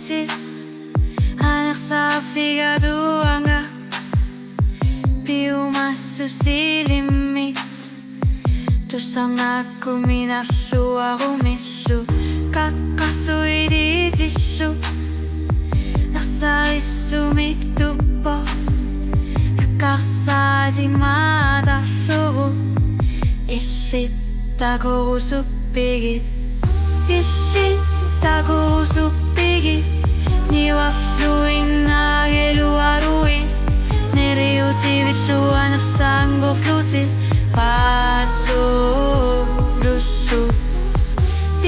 luti anak sa figatuanga piumassu silimi tusang aku minassu arumissu kakkasuidisissu naksaissu miktupo nakkarsadi madassugu issittaku suppigit issittaku suppigit niwafluin nageluarui neriutivitu anaksango fluti patsulussu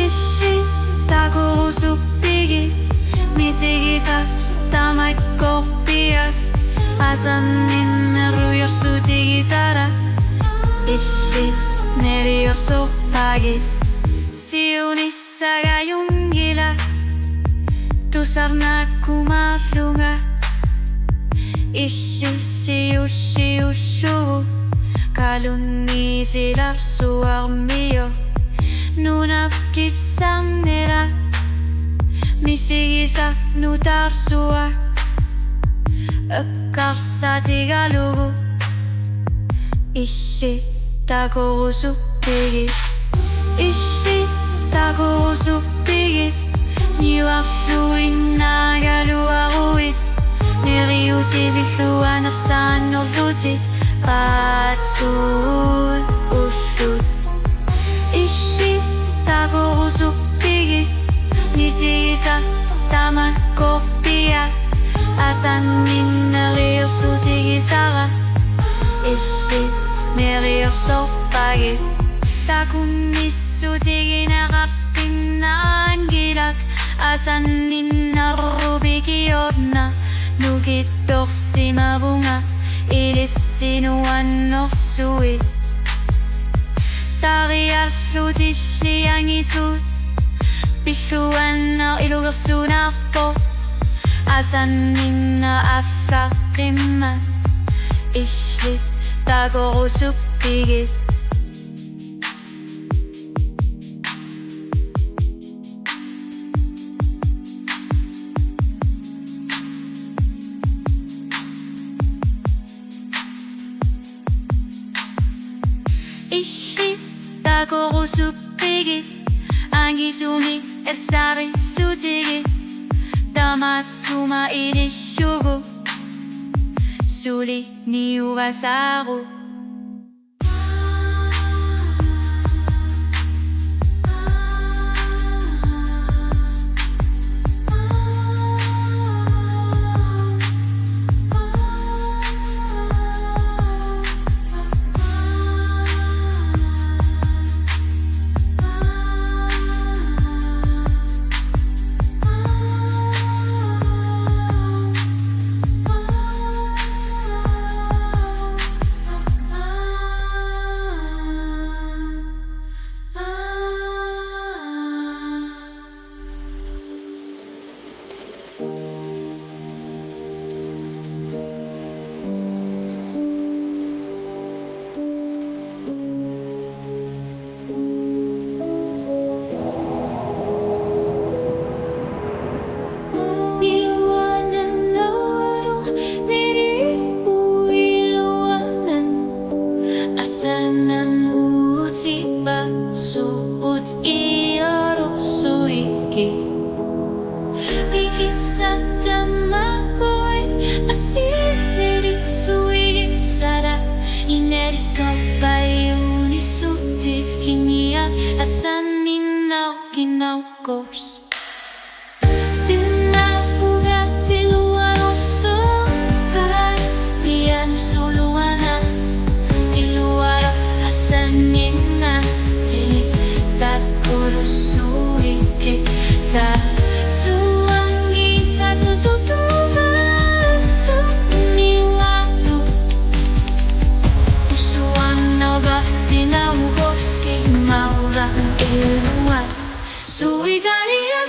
issittaku suppigit misigisa tamaikoppiak asannin neruyossu tigisara issi neriossopagit siunissaga jungila tusarnakkumaflunga issi siussu kalunniisi lapsuarmio nunapkissannera misigisa nutarsua ökkarsatigalugu issittaku suppigit issittaku suppigit niwafluin nagaluaruit neriutivitu anaksannorlutit patsuussut issittaku suppigit nisigisa tamakkoppiak asannin neriossu tigisara issi neriossopagit takunnissu tigineqarsinnaangilak asannin narrupikiorna nukittorsimavunga ilissinuannorsui tariallutilliangisut pilluanna ilugersunarpo asanninna affaqimmat issittaku suppigit issittaku suppigit angisumi ersarissutigit tamassuma ilissugu suli niuvasaru suut iorussuikki Ikisatamakoi asinerisuigisara inerisopaiunissutik kiniak asanninnaukinaukos Sinnapugatiluarussutai pianusuluana iluaro asanninna takurussuikki ta suangi sasusutumasu niwaru usuannoga dinaugosi maura eluat suidaria